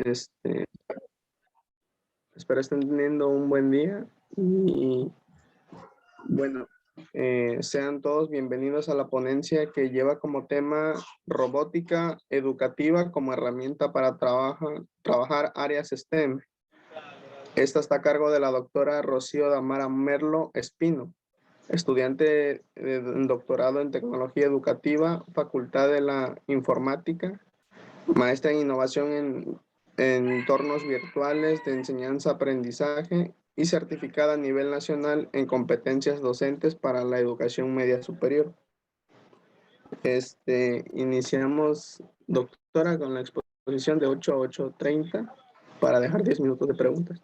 Este, Espero estén teniendo un buen día y bueno, sean todos bienvenidos a la ponencia que lleva como tema robótica educativa como herramienta para trabajar áreas STEM. Esta está a cargo de la doctora Rocío Damara Merlo Espino, estudiante de doctorado en tecnología educativa, Facultad de la Informática, maestra en innovación en entornos virtuales de enseñanza-aprendizaje y certificada a nivel nacional en competencias docentes para la educación media superior. Iniciamos, doctora, con la exposición de 8 a 8:30 para dejar 10 minutos de preguntas.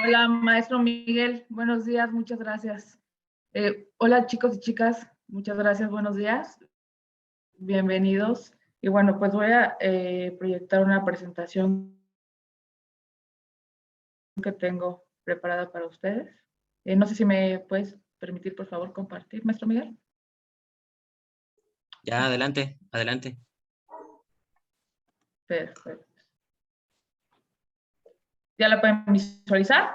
Hola, maestro Miguel. Buenos días, muchas gracias. Hola, chicos y chicas. Muchas gracias, buenos días. Bienvenidos. Y bueno, pues voy a proyectar una presentación que tengo preparada para ustedes. No sé si me puedes permitir, por favor, compartir, maestro Miguel. Ya, adelante, adelante. Perfecto. ¿Ya la pueden visualizar?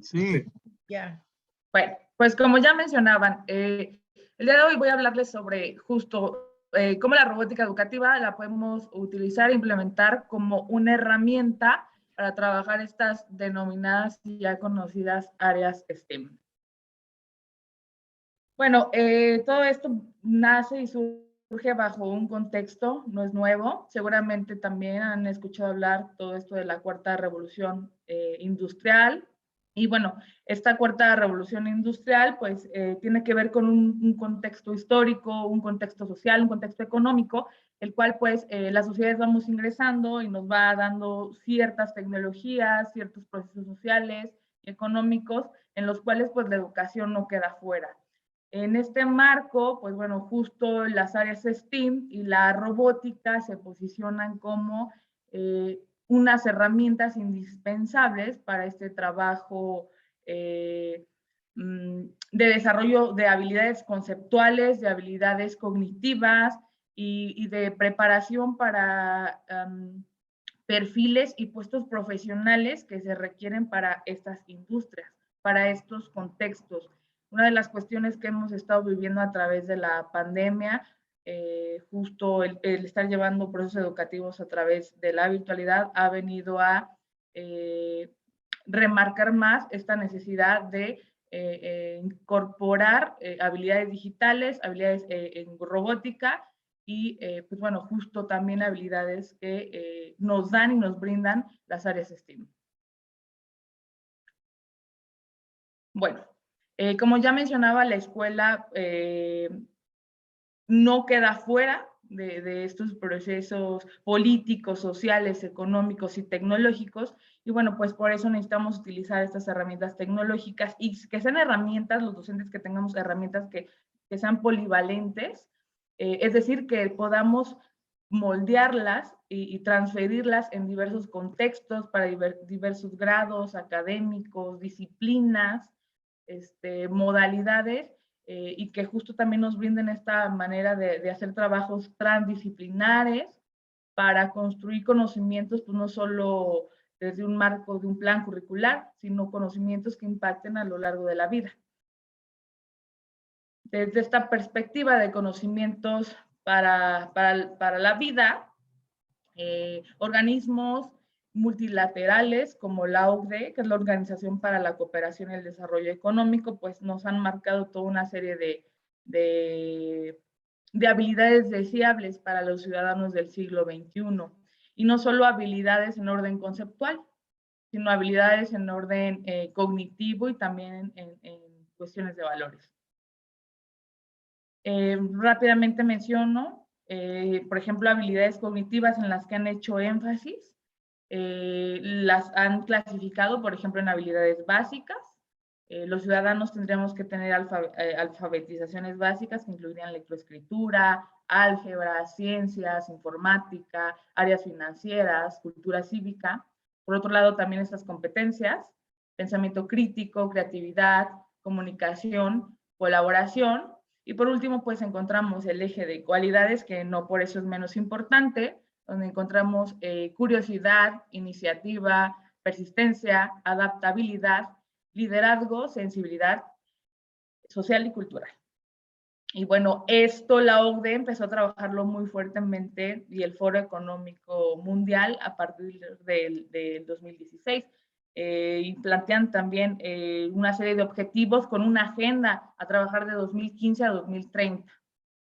Sí. Ya. Bueno, pues como ya mencionaban, el día de hoy voy a hablarles sobre justo cómo la robótica educativa la podemos utilizar e implementar como una herramienta para trabajar estas denominadas y ya conocidas áreas STEM. Bueno, todo esto nace y surge bajo un contexto, no es nuevo. Seguramente también han escuchado hablar todo esto de la cuarta revolución industrial. Y bueno, esta cuarta revolución industrial pues tiene que ver con un contexto histórico, un contexto social, un contexto económico, el cual pues las sociedades vamos ingresando y nos va dando ciertas tecnologías, ciertos procesos sociales y económicos en los cuales pues la educación no queda fuera. En este marco, pues bueno, justo las áreas STEAM y la robótica se posicionan como unas herramientas indispensables para este trabajo de desarrollo de habilidades conceptuales, de habilidades cognitivas y de preparación para perfiles y puestos profesionales que se requieren para estas industrias, para estos contextos. Una de las cuestiones que hemos estado viviendo a través de la pandemia, justo el estar llevando procesos educativos a través de la virtualidad ha venido a remarcar más esta necesidad de incorporar habilidades digitales, habilidades en robótica y pues bueno, justo también habilidades que nos dan y nos brindan las áreas STEAM. Bueno, como ya mencionaba, la escuela no queda fuera de estos procesos políticos, sociales, económicos y tecnológicos. Y bueno, pues por eso necesitamos utilizar estas herramientas tecnológicas y que sean herramientas, los docentes que tengamos herramientas que sean polivalentes, es decir, que podamos moldearlas y transferirlas en diversos contextos para diversos grados académicos, disciplinas, modalidades, y que justo también nos brinden esta manera de hacer trabajos transdisciplinares para construir conocimientos, pues no solo desde un marco de un plan curricular, sino conocimientos que impacten a lo largo de la vida. Desde esta perspectiva de conocimientos para la vida, organismos multilaterales como la OCDE, que es la Organización para la Cooperación y el Desarrollo Económico, pues nos han marcado toda una serie de habilidades deseables para los ciudadanos del siglo XXI. Y no solo habilidades en orden conceptual, sino habilidades en orden cognitivo y también en cuestiones de valores. Rápidamente menciono, por ejemplo, habilidades cognitivas en las que han hecho énfasis, las han clasificado, por ejemplo, en habilidades básicas. Los ciudadanos tendríamos que tener alfabetizaciones básicas que incluirían lectoescritura, álgebra, ciencias, informática, áreas financieras, cultura cívica. Por otro lado, también estas competencias, pensamiento crítico, creatividad, comunicación, colaboración, Y por último, pues encontramos el eje de cualidades, que no por eso es menos importante, donde encontramos curiosidad, iniciativa, persistencia, adaptabilidad, liderazgo, sensibilidad social y cultural. Y bueno, esto la OCDE empezó a trabajarlo muy fuertemente y el Foro Económico Mundial a partir del 2016. Y plantean también una serie de objetivos con una agenda a trabajar de 2015 a 2030.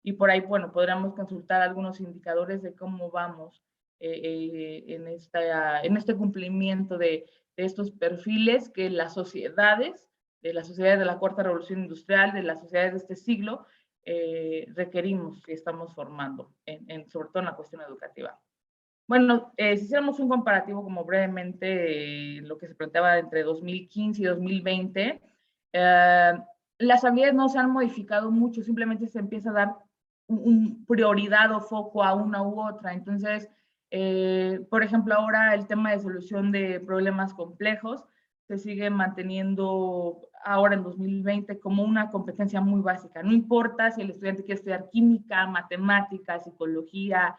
Y por ahí, bueno, podríamos consultar algunos indicadores de cómo vamos en este cumplimiento de estos perfiles que las sociedades, de las sociedades de la cuarta revolución industrial, de las sociedades de este siglo, requerimos y estamos formando, sobre todo en la cuestión educativa. Bueno, si hiciéramos un comparativo como brevemente lo que se planteaba entre 2015 y 2020, las habilidades no se han modificado mucho, simplemente se empieza a dar un prioridad o foco a una u otra. Entonces, por ejemplo, ahora el tema de solución de problemas complejos se sigue manteniendo ahora en 2020 como una competencia muy básica. No importa si el estudiante quiere estudiar química, matemáticas, psicología,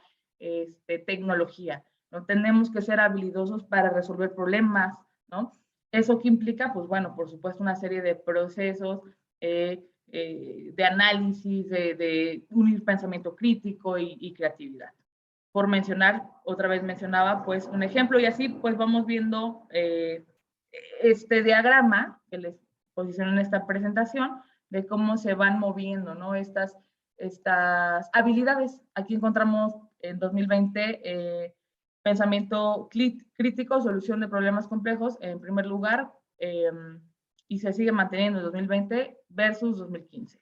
tecnología, ¿no? Tenemos que ser habilidosos para resolver problemas, ¿no? ¿Eso qué implica? Pues bueno, por supuesto, una serie de procesos de análisis, de unir pensamiento crítico y creatividad. Por mencionar, otra vez mencionaba, pues, un ejemplo, y así, pues, vamos viendo este diagrama que les posiciono en esta presentación, de cómo se van moviendo, ¿no? Estas habilidades. Aquí encontramos en 2020 pensamiento crítico, solución de problemas complejos, en primer lugar, y se sigue manteniendo en 2020 versus 2015.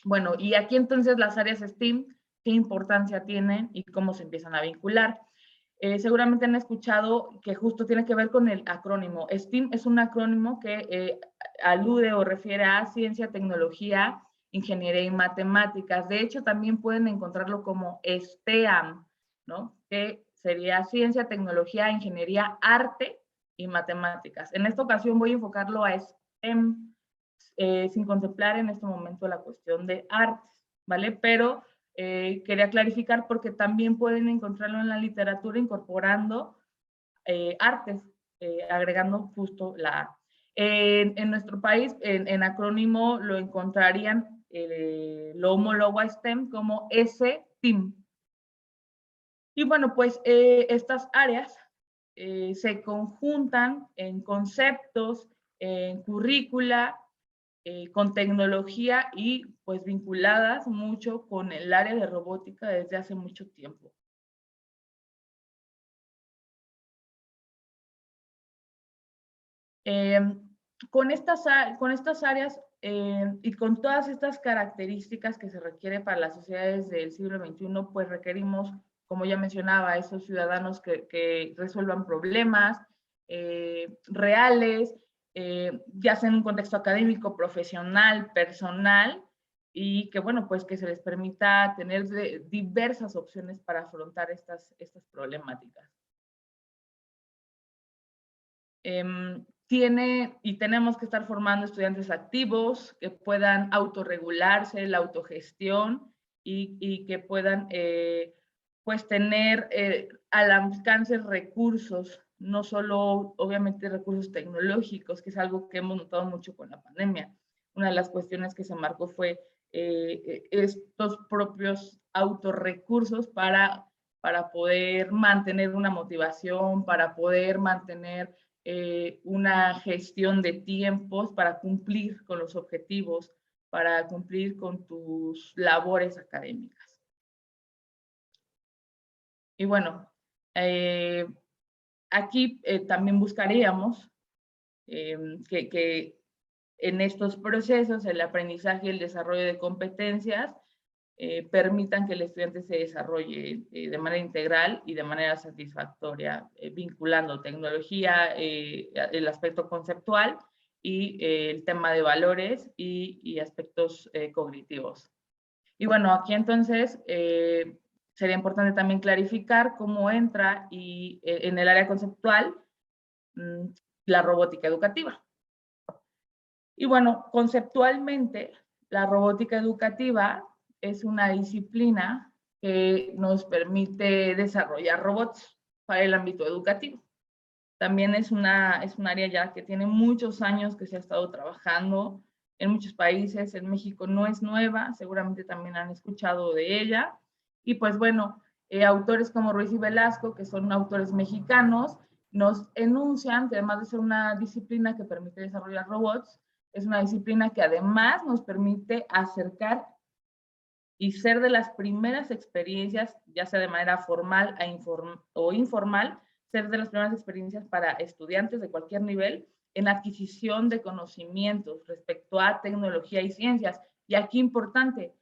Bueno, y aquí entonces las áreas STEAM, qué importancia tienen y cómo se empiezan a vincular. Seguramente han escuchado que justo tiene que ver con el acrónimo. STEAM es un acrónimo que alude o refiere a ciencia, tecnología, ingeniería y matemáticas. De hecho, también pueden encontrarlo como STEAM, ¿no? Que sería ciencia, tecnología, ingeniería, arte y matemáticas. En esta ocasión voy a enfocarlo a STEM, sin contemplar en este momento la cuestión de artes, ¿vale? Pero quería clarificar porque también pueden encontrarlo en la literatura incorporando artes, agregando justo la A. En nuestro país, en acrónimo, lo encontrarían lo homólogo a STEM como STEAM. Y bueno, pues estas áreas se conjuntan en conceptos, en currícula, con tecnología y pues vinculadas mucho con el área de robótica desde hace mucho tiempo. Con estas áreas y con todas estas características que se requiere para las sociedades del siglo XXI, pues requerimos, como ya mencionaba, esos ciudadanos que resuelvan problemas reales, ya sea en un contexto académico, profesional, personal, y que, bueno, pues que se les permita tener diversas opciones para afrontar estas problemáticas. Tenemos que estar formando estudiantes activos que puedan autorregularse, la autogestión y que puedan pues tener al alcance recursos, no solo obviamente recursos tecnológicos, que es algo que hemos notado mucho con la pandemia. Una de las cuestiones que se marcó fue estos propios autorrecursos para poder mantener una motivación, para poder mantener una gestión de tiempos para cumplir con los objetivos, para cumplir con tus labores académicas. Y bueno, aquí también buscaríamos que en estos procesos, el aprendizaje y el desarrollo de competencias permitan que el estudiante se desarrolle de manera integral y de manera satisfactoria, vinculando tecnología, el aspecto conceptual y el tema de valores y aspectos cognitivos. Y bueno, aquí entonces sería importante también clarificar cómo entra en el área conceptual la robótica educativa. Y bueno, conceptualmente, La robótica educativa es una disciplina que nos permite desarrollar robots para el ámbito educativo. También es un área ya que tiene muchos años que se ha estado trabajando en muchos países. En México no es nueva, seguramente también han escuchado de ella. Y pues bueno, autores como Ruiz y Velasco, que son autores mexicanos, nos enuncian que además de ser una disciplina que permite desarrollar robots, es una disciplina que además nos permite acercar y ser de las primeras experiencias, ya sea de manera formal o informal, ser de las primeras experiencias para estudiantes de cualquier nivel en adquisición de conocimientos respecto a tecnología y ciencias. Y aquí importante,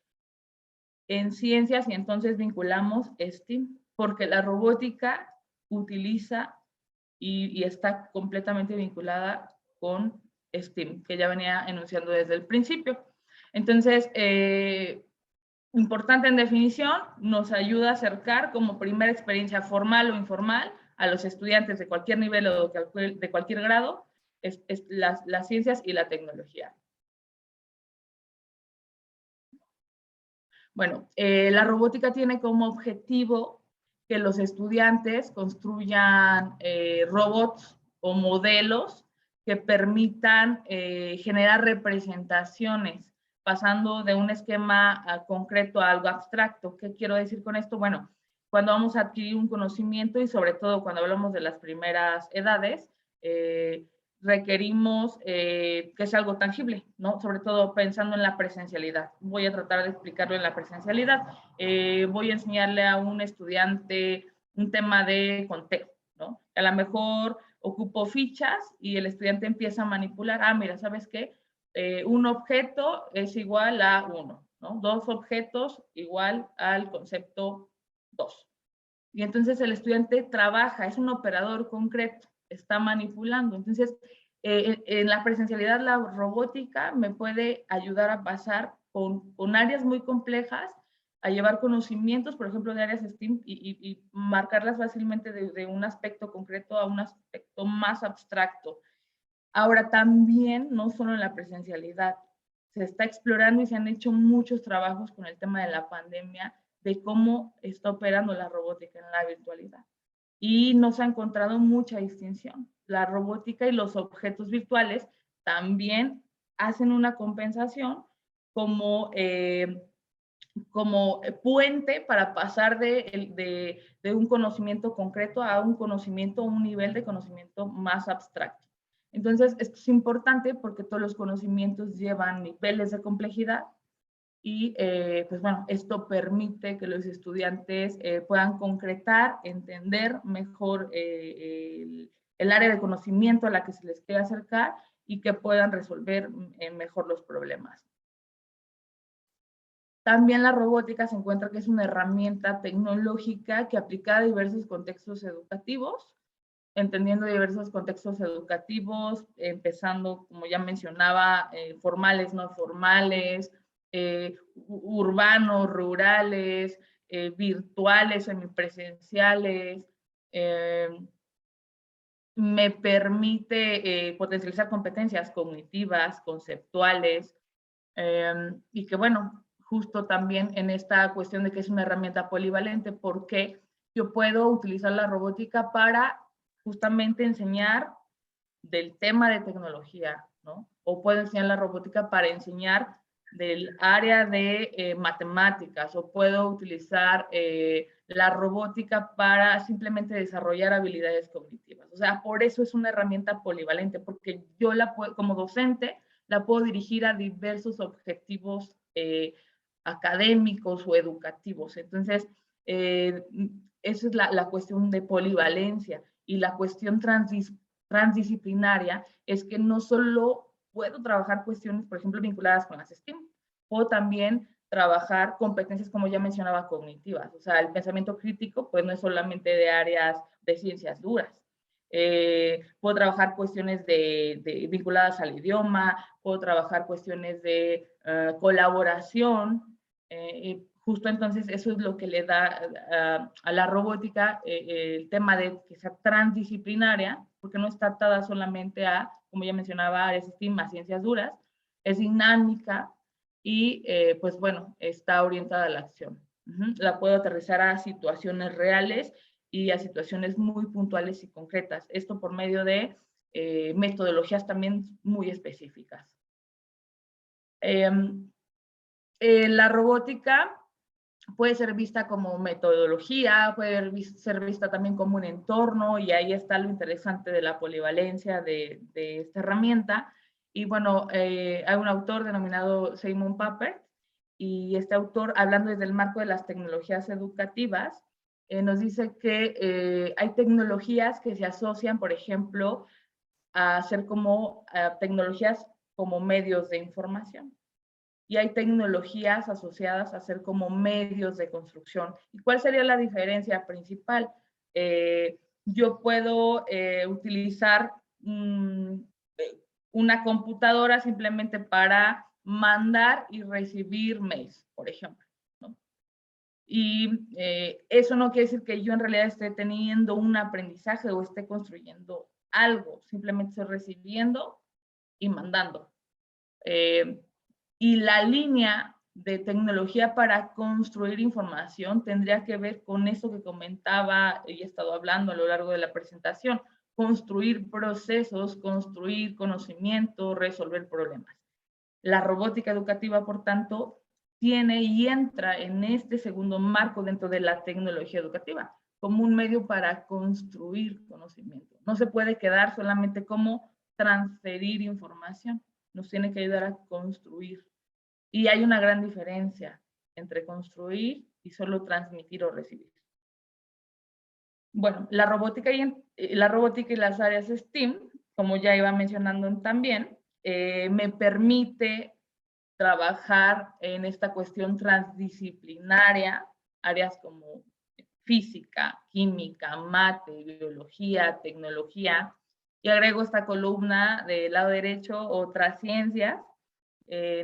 en ciencias, y entonces vinculamos STEAM, porque la robótica utiliza y está completamente vinculada con STEAM, que ya venía enunciando desde el principio. Entonces, importante en definición, nos ayuda a acercar como primera experiencia formal o informal a los estudiantes de cualquier nivel o de cualquier grado las ciencias y la tecnología. Bueno, la robótica tiene como objetivo que los estudiantes construyan robots o modelos que permitan generar representaciones, pasando de un esquema concreto a algo abstracto. ¿Qué quiero decir con esto? Bueno, cuando vamos a adquirir un conocimiento y sobre todo cuando hablamos de las primeras edades, requerimos que sea algo tangible, ¿no? Sobre todo pensando en la presencialidad. Voy a tratar de explicarlo en la presencialidad. Voy a enseñarle a un estudiante un tema de conteo, ¿no? A lo mejor ocupo fichas y el estudiante empieza a manipular. Ah, mira, ¿sabes qué? Un objeto es igual a 1, ¿no? 2 objetos igual al concepto 2. Y entonces el estudiante trabaja, es un operador concreto, está manipulando. Entonces, en la presencialidad, la robótica me puede ayudar a pasar con áreas muy complejas, a llevar conocimientos, por ejemplo, de áreas STEAM y marcarlas fácilmente de un aspecto concreto a un aspecto más abstracto. Ahora, también, no solo en la presencialidad, se está explorando y se han hecho muchos trabajos con el tema de la pandemia, de cómo está operando la robótica en la virtualidad. Y nos ha encontrado mucha distinción. La robótica y los objetos virtuales también hacen una compensación como, como puente para pasar de un conocimiento concreto a un conocimiento, un nivel de conocimiento más abstracto. Entonces, esto es importante porque todos los conocimientos llevan niveles de complejidad y pues bueno, esto permite que los estudiantes puedan concretar, entender mejor el área de conocimiento a la que se les quiere acercar y que puedan resolver mejor los problemas. También la robótica se encuentra que es una herramienta tecnológica que aplica a diversos contextos educativos, entendiendo diversos contextos educativos, empezando, como ya mencionaba, formales, no formales, urbanos, rurales, virtuales, semipresenciales. Me permite potencializar competencias cognitivas, conceptuales, y que bueno, justo también en esta cuestión de que es una herramienta polivalente, porque yo puedo utilizar la robótica para justamente enseñar del tema de tecnología, ¿no? O puedo enseñar la robótica para enseñar del área de matemáticas, o puedo utilizar la robótica para simplemente desarrollar habilidades cognitivas. O sea, por eso es una herramienta polivalente, porque yo la puedo, como docente, la puedo dirigir a diversos objetivos académicos o educativos. Entonces, esa es la cuestión de polivalencia y la cuestión transdisciplinaria es que no solo puedo trabajar cuestiones, por ejemplo, vinculadas con las STEAM, puedo también trabajar competencias, como ya mencionaba, cognitivas. O sea, el pensamiento crítico, pues no es solamente de áreas de ciencias duras. Puedo trabajar cuestiones vinculadas al idioma, puedo trabajar cuestiones de colaboración. Justo entonces eso es lo que le da a la robótica el tema de que sea transdisciplinaria, porque no está atada solamente a, como ya mencionaba, áreas STEAM, a ciencias duras, es dinámica y pues bueno, está orientada a la acción. La puedo aterrizar a situaciones reales y a situaciones muy puntuales y concretas. Esto por medio de metodologías también muy específicas. La robótica puede ser vista como metodología, puede ser vista también como un entorno, y ahí está lo interesante de la polivalencia de esta herramienta. Y bueno, hay un autor denominado Simon Papert, y este autor, hablando desde el marco de las tecnologías educativas, nos dice que hay tecnologías que se asocian, por ejemplo, a ser como tecnologías como medios de información. Y hay tecnologías asociadas a ser como medios de construcción. ¿Y cuál sería la diferencia principal? Yo puedo utilizar una computadora simplemente para mandar y recibir mails, por ejemplo, ¿no? Y eso no quiere decir que yo en realidad esté teniendo un aprendizaje o esté construyendo algo, simplemente estoy recibiendo y mandando. Y la línea de tecnología para construir información tendría que ver con eso que comentaba y he estado hablando a lo largo de la presentación: construir procesos, construir conocimiento, resolver problemas. La robótica educativa, por tanto, tiene y entra en este segundo marco dentro de la tecnología educativa, como un medio para construir conocimiento. No se puede quedar solamente como transferir información, nos tiene que ayudar a construir. Y hay una gran diferencia entre construir y solo transmitir o recibir. Bueno, la robótica y las áreas STEAM, como ya iba mencionando también, me permite trabajar en esta cuestión transdisciplinaria, áreas como física, química, mate, biología, tecnología, y agrego esta columna del lado derecho: otras ciencias,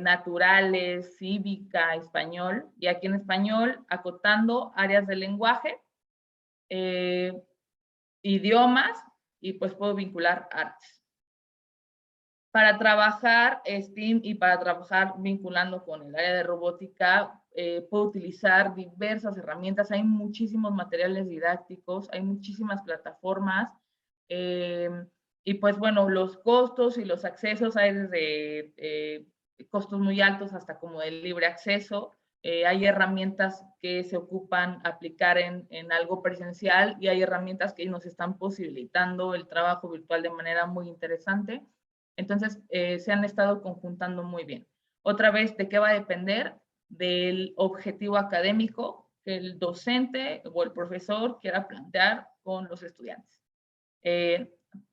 naturales, cívica, español, y aquí en español acotando áreas del lenguaje, eh, idiomas, y pues puedo vincular artes. Para trabajar STEAM y para trabajar vinculando con el área de robótica, puedo utilizar diversas herramientas. Hay muchísimos materiales didácticos, hay muchísimas plataformas, y pues bueno, los costos y los accesos hay desde costos muy altos hasta como el libre acceso. Hay herramientas que se ocupan aplicar en algo presencial, y hay herramientas que nos están posibilitando el trabajo virtual de manera muy interesante. Entonces, se han estado conjuntando muy bien. Otra vez, ¿de qué va a depender? Del objetivo académico que el docente o el profesor quiera plantear con los estudiantes.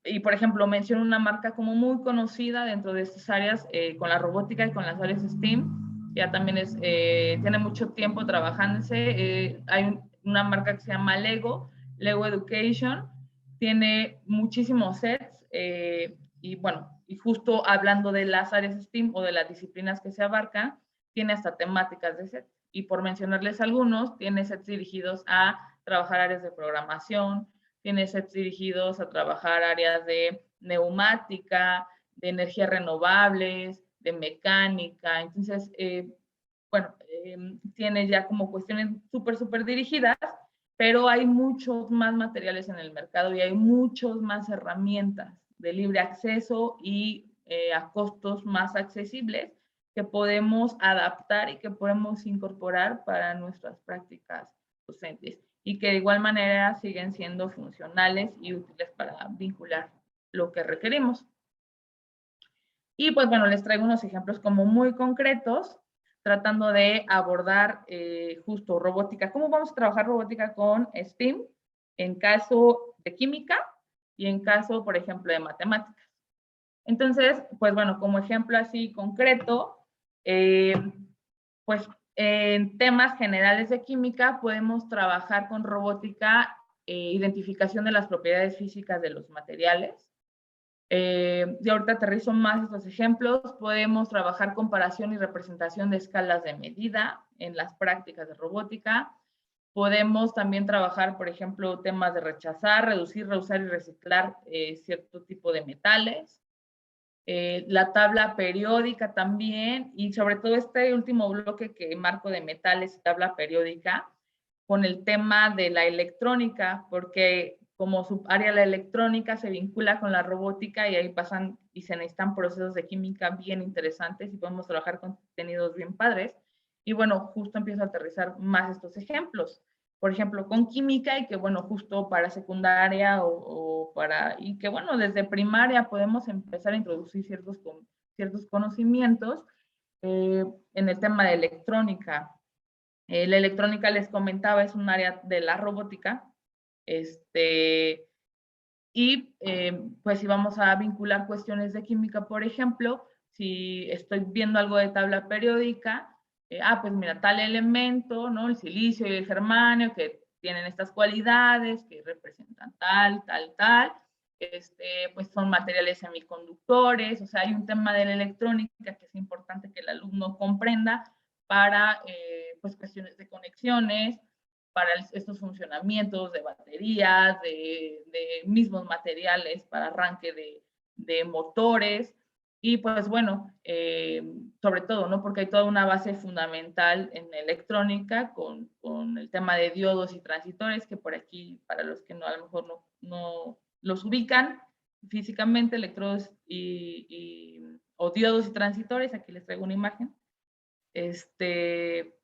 Y, por ejemplo, menciono una marca como muy conocida dentro de estas áreas, con la robótica y con las áreas STEAM. Ya también tiene mucho tiempo trabajándose. Hay una marca que se llama Lego Education. Tiene muchísimos sets, y bueno, y justo hablando de las áreas STEAM o de las disciplinas que se abarcan, tiene hasta temáticas de set. Y por mencionarles algunos, tiene sets dirigidos a trabajar áreas de programación, tiene sets dirigidos a trabajar áreas de neumática, de energías renovables, de mecánica. Entonces, bueno, tiene ya como cuestiones súper dirigidas, pero hay muchos más materiales en el mercado y hay muchas más herramientas de libre acceso y a costos más accesibles que podemos adaptar y que podemos incorporar para nuestras prácticas docentes, y que de igual manera siguen siendo funcionales y útiles para vincular lo que requerimos. Y pues bueno, les traigo unos ejemplos como muy concretos, tratando de abordar justo robótica. ¿Cómo vamos a trabajar robótica con STEAM en caso de química y en caso, por ejemplo, de matemáticas? Entonces, pues bueno, como ejemplo así concreto, pues en temas generales de química podemos trabajar con robótica, identificación de las propiedades físicas de los materiales. Y ahorita aterrizo más estos ejemplos. Podemos trabajar comparación y representación de escalas de medida en las prácticas de robótica. Podemos también trabajar, por ejemplo, temas de rechazar, reducir, reusar y reciclar cierto tipo de metales. la tabla periódica también, y sobre todo este último bloque que marco de metales y tabla periódica, con el tema de la electrónica, porque como su área la electrónica se vincula con la robótica y ahí pasan y se necesitan procesos de química bien interesantes y podemos trabajar con contenidos bien padres. Y bueno, justo empiezo a aterrizar más estos ejemplos. Por ejemplo, con química y que bueno, justo para secundaria o para, y que bueno, desde primaria podemos empezar a introducir ciertos conocimientos en el tema de electrónica. La electrónica, les comentaba, es un área de la robótica. Y pues si vamos a vincular cuestiones de química, por ejemplo, si estoy viendo algo de tabla periódica, pues mira, tal elemento, ¿no? El silicio y el germanio, que tienen estas cualidades, que representan tal, tal, tal, pues son materiales semiconductores, o sea, hay un tema de la electrónica que es importante que el alumno comprenda para, pues, cuestiones de conexiones, para estos funcionamientos de baterías, de mismos materiales para arranque de motores. Y pues bueno, sobre todo, ¿no? Porque hay toda una base fundamental en electrónica con el tema de diodos y transistores, que por aquí, para los que no, a lo mejor no los ubican físicamente, electrodos o diodos y transistores, aquí les traigo una imagen.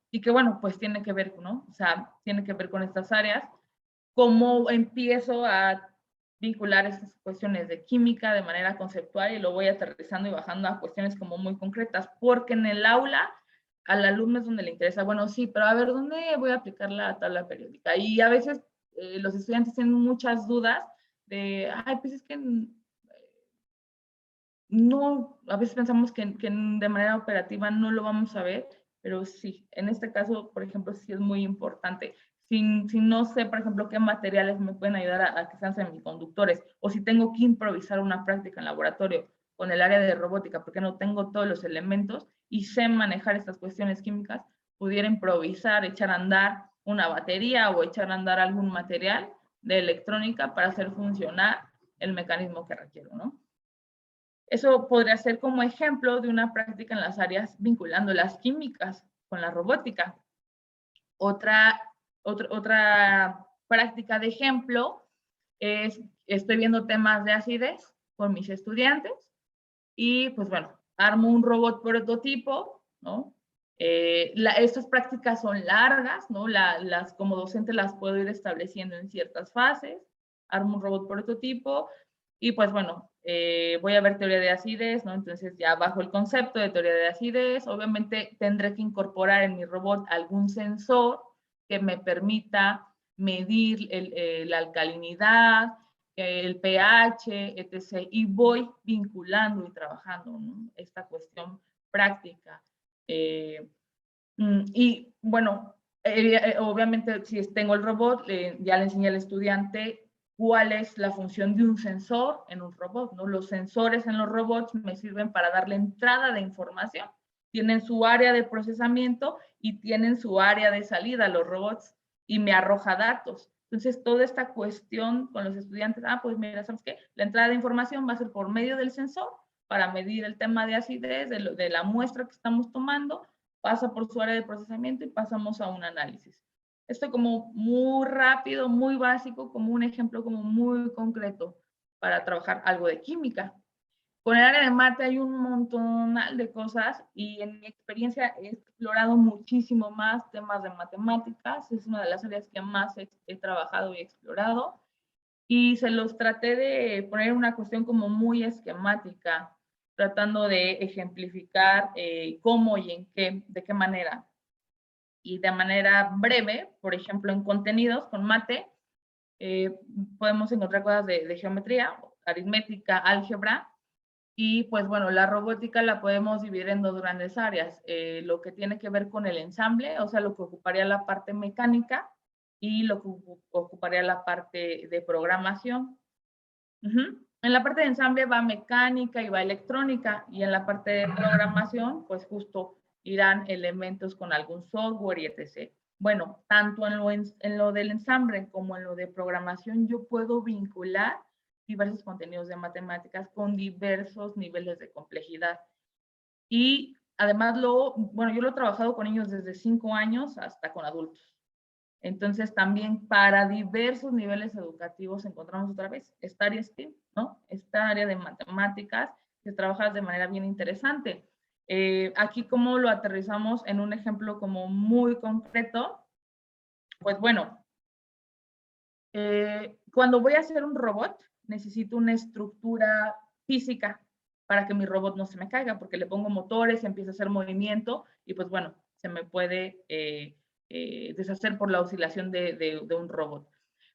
Y que bueno, pues tiene que ver, ¿no? O sea, tiene que ver con estas áreas. ¿Cómo empiezo a vincular estas cuestiones de química de manera conceptual y lo voy aterrizando y bajando a cuestiones como muy concretas? Porque en el aula al alumno es donde le interesa, bueno, sí, pero a ver, ¿dónde voy a aplicar la tabla periódica? Y a veces los estudiantes tienen muchas dudas de, ay, pues es que no, a veces pensamos que de manera operativa no lo vamos a ver, pero sí, en este caso, por ejemplo, sí es muy importante. Si no sé, por ejemplo, qué materiales me pueden ayudar a que sean semiconductores, o si tengo que improvisar una práctica en laboratorio con el área de robótica, porque no tengo todos los elementos y sé manejar estas cuestiones químicas, pudiera improvisar, echar a andar una batería o echar a andar algún material de electrónica para hacer funcionar el mecanismo que requiero, ¿no? Eso podría ser como ejemplo de una práctica en las áreas vinculando las químicas con la robótica. Otra práctica de ejemplo es, estoy viendo temas de acidez con mis estudiantes y pues bueno, armo un robot prototipo, ¿no? Estas prácticas son largas, ¿no? Como docente las puedo ir estableciendo en ciertas fases, armo un robot prototipo y pues bueno, voy a ver teoría de acidez, ¿no? Entonces ya bajo el concepto de teoría de acidez, obviamente tendré que incorporar en mi robot algún sensor que me permita medir la alcalinidad, el pH, etc. Y voy vinculando y trabajando, ¿no? Esta cuestión práctica. Y bueno, obviamente si tengo el robot, ya le enseñé al estudiante cuál es la función de un sensor en un robot, ¿no? Los sensores en los robots me sirven para darle entrada de información. Tienen su área de procesamiento y tienen su área de salida, los robots, y me arroja datos. Entonces, toda esta cuestión con los estudiantes, pues mira, ¿sabes qué? La entrada de información va a ser por medio del sensor para medir el tema de acidez, de la muestra que estamos tomando, pasa por su área de procesamiento y pasamos a un análisis. Esto como muy rápido, muy básico, como un ejemplo como muy concreto para trabajar algo de química. Con el área de mate hay un montón de cosas y en mi experiencia he explorado muchísimo más temas de matemáticas, es una de las áreas que más he trabajado y explorado y se los traté de poner una cuestión como muy esquemática, tratando de ejemplificar cómo y en qué, de qué manera. Y de manera breve, por ejemplo, en contenidos con mate, podemos encontrar cosas de geometría, aritmética, álgebra, y pues bueno, la robótica la podemos dividir en dos grandes áreas, lo que tiene que ver con el ensamble, o sea, lo que ocuparía la parte mecánica y lo que ocuparía la parte de programación. En la parte de ensamble va mecánica y va electrónica, y en la parte de programación, pues justo irán elementos con algún software y etc. Bueno, tanto en lo del ensamble como en lo de programación, yo puedo vincular diversos contenidos de matemáticas con diversos niveles de complejidad. Y además, bueno, yo lo he trabajado con niños desde 5 años hasta con adultos. Entonces, también para diversos niveles educativos encontramos otra vez esta área STEAM, ¿no? Esta área de matemáticas que trabaja de manera bien interesante. Aquí, ¿cómo lo aterrizamos en un ejemplo como muy concreto? Pues bueno, cuando voy a hacer un robot, necesito una estructura física para que mi robot no se me caiga, porque le pongo motores, empieza a hacer movimiento y pues bueno, se me puede deshacer por la oscilación de un robot.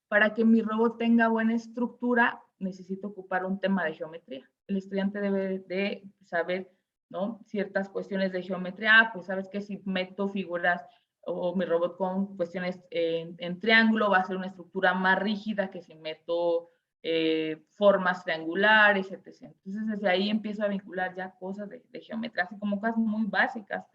Para que mi robot tenga buena estructura, necesito ocupar un tema de geometría. El estudiante debe de saber, ¿no?, ciertas cuestiones de geometría. Pues sabes que si meto figuras o mi robot con cuestiones en triángulo va a ser una estructura más rígida que si meto formas triangulares, etc. Entonces, desde ahí empiezo a vincular ya cosas de geometría, así como cosas muy básicas.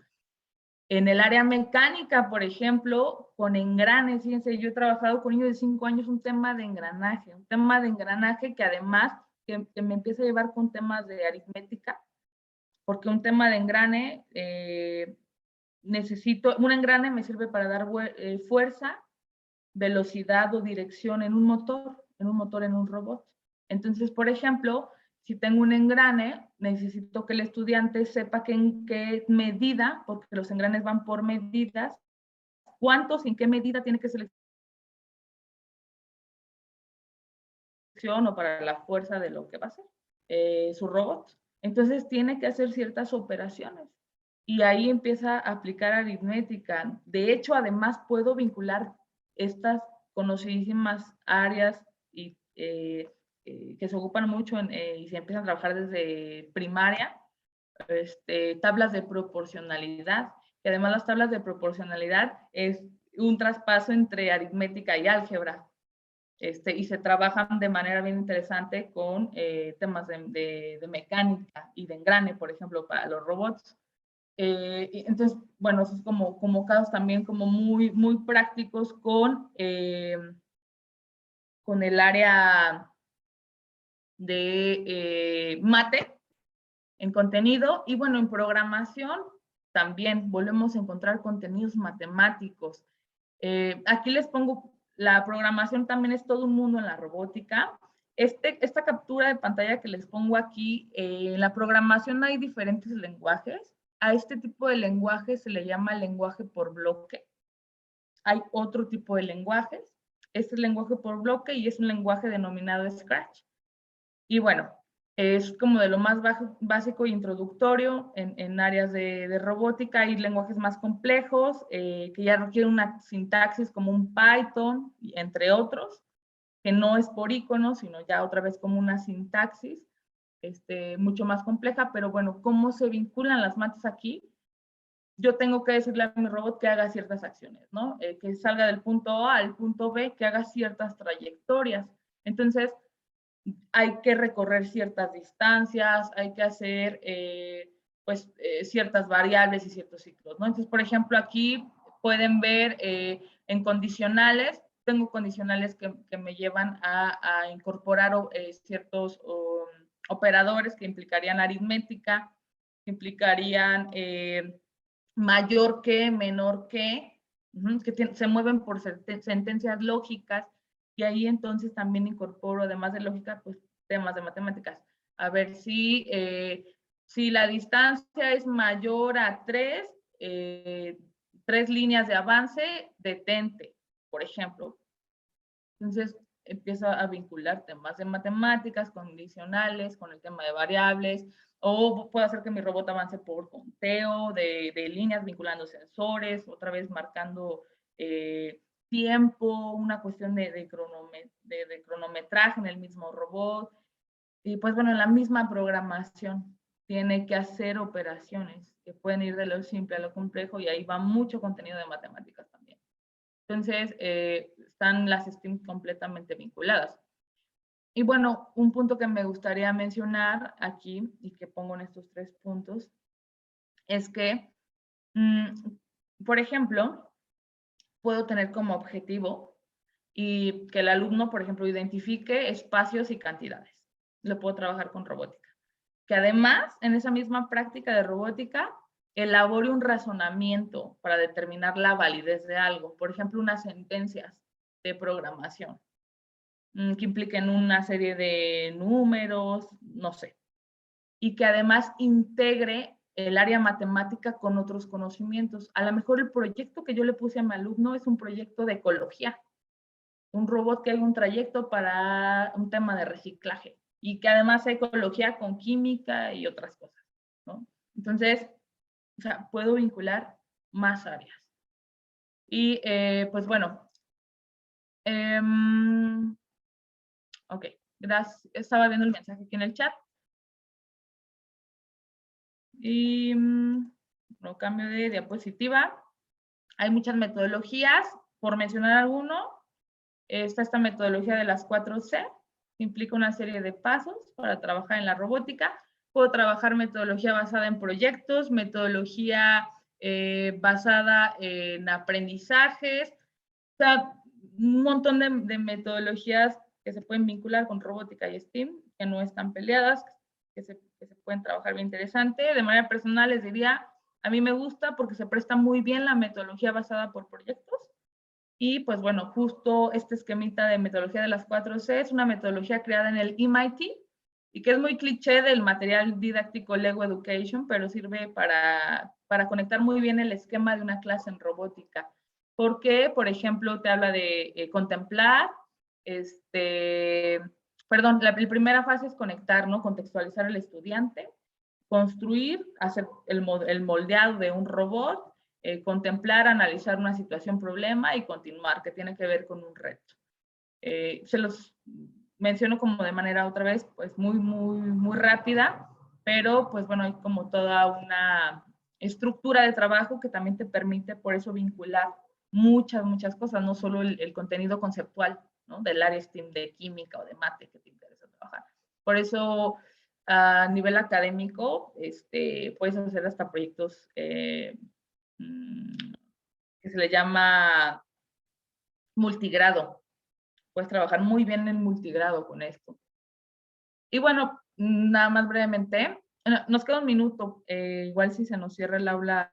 En el área mecánica, por ejemplo, con engranes, fíjense, yo he trabajado con niños de 5 años un tema de engranaje que además que me empieza a llevar con temas de aritmética, porque un tema de engrane, un engrane me sirve para dar fuerza, velocidad o dirección en un motor, en un robot. Entonces, por ejemplo, si tengo un engrane, necesito que el estudiante sepa que en qué medida, porque los engranes van por medidas, cuántos y en qué medida tiene que seleccionar o para la fuerza de lo que va a hacer su robot. Entonces tiene que hacer ciertas operaciones y ahí empieza a aplicar aritmética. De hecho, además puedo vincular estas conocidísimas áreas y, que se ocupan mucho y se empiezan a trabajar desde primaria, tablas de proporcionalidad, que además las tablas de proporcionalidad es un traspaso entre aritmética y álgebra, y se trabajan de manera bien interesante con temas de mecánica y de engrane, por ejemplo, para los robots. Entonces, bueno, eso es como casos también como muy, muy prácticos con el área de mate en contenido y bueno, en programación también volvemos a encontrar contenidos matemáticos. Aquí les pongo, la programación también es todo un mundo en la robótica. Esta captura de pantalla que les pongo aquí, en la programación hay diferentes lenguajes. A este tipo de lenguaje se le llama lenguaje por bloque. Hay otro tipo de lenguajes. Este es lenguaje por bloque y es un lenguaje denominado Scratch. Y bueno, es como de lo más básico e introductorio en áreas de robótica. Hay lenguajes más complejos que ya requieren una sintaxis como un Python, entre otros, que no es por iconos, sino ya otra vez como una sintaxis mucho más compleja. Pero bueno, ¿cómo se vinculan las mates aquí? Yo tengo que decirle a mi robot que haga ciertas acciones, ¿no? Que salga del punto A al punto B, que haga ciertas trayectorias. Entonces, hay que recorrer ciertas distancias, hay que hacer ciertas variables y ciertos ciclos, ¿no? Entonces, por ejemplo, aquí pueden ver en condicionales, tengo condicionales que me llevan a incorporar ciertos operadores que implicarían aritmética, que implicarían mayor que, menor que se mueven por sentencias lógicas. Y ahí entonces también incorporo, además de lógica, pues temas de matemáticas. A ver si la distancia es mayor a 3 líneas de avance, detente, por ejemplo. Entonces empiezo a vincular temas de matemáticas, condicionales, con el tema de variables, o puedo hacer que mi robot avance por conteo de líneas, vinculando sensores, otra vez marcando tiempo, una cuestión de cronometraje en el mismo robot. Y pues bueno, en la misma programación tiene que hacer operaciones que pueden ir de lo simple a lo complejo y ahí va mucho contenido de matemáticas también. Entonces, están las STEAM completamente vinculadas. Y bueno, un punto que me gustaría mencionar aquí y que pongo en estos 3 puntos es que, por ejemplo, puedo tener como objetivo y que el alumno, por ejemplo, identifique espacios y cantidades. Lo puedo trabajar con robótica. Que además, en esa misma práctica de robótica, elabore un razonamiento para determinar la validez de algo. Por ejemplo, unas sentencias de programación que impliquen una serie de números, no sé. Y que además integre el área matemática con otros conocimientos. A lo mejor el proyecto que yo le puse a mi alumno es un proyecto de ecología, un robot que haga un trayecto para un tema de reciclaje y que además sea ecología con química y otras cosas, ¿no? Entonces, o sea, puedo vincular más áreas. Y pues bueno, ok, gracias. Estaba viendo el mensaje aquí en el chat. Y no cambio de diapositiva. Hay muchas metodologías, por mencionar alguno, está esta metodología de las 4C, que implica una serie de pasos para trabajar en la robótica. Puedo trabajar metodología basada en proyectos, metodología basada en aprendizajes, o sea, un montón de metodologías que se pueden vincular con robótica y STEAM, que no están peleadas, que se pueden trabajar bien interesante. De manera personal les diría, a mí me gusta porque se presta muy bien la metodología basada por proyectos. Y pues bueno, justo este esquemita de metodología de las 4C es una metodología creada en el MIT y que es muy cliché del material didáctico Lego Education, pero sirve para conectar muy bien el esquema de una clase en robótica. Porque, por ejemplo, te habla de contemplar, perdón, la primera fase es conectar, ¿no? Contextualizar al estudiante, construir, hacer el moldeado de un robot, contemplar, analizar una situación, problema y continuar, que tiene que ver con un reto. Se los menciono como de manera otra vez, pues muy rápida, pero pues bueno, hay como toda una estructura de trabajo que también te permite por eso vincular muchas cosas, no solo el contenido conceptual, ¿no? Del área STEAM de química o de mate que te interesa trabajar. Por eso, a nivel académico, puedes hacer hasta proyectos que se le llama multigrado. Puedes trabajar muy bien en multigrado con esto. Y bueno, nada más brevemente, nos queda un minuto, igual si se nos cierra el aula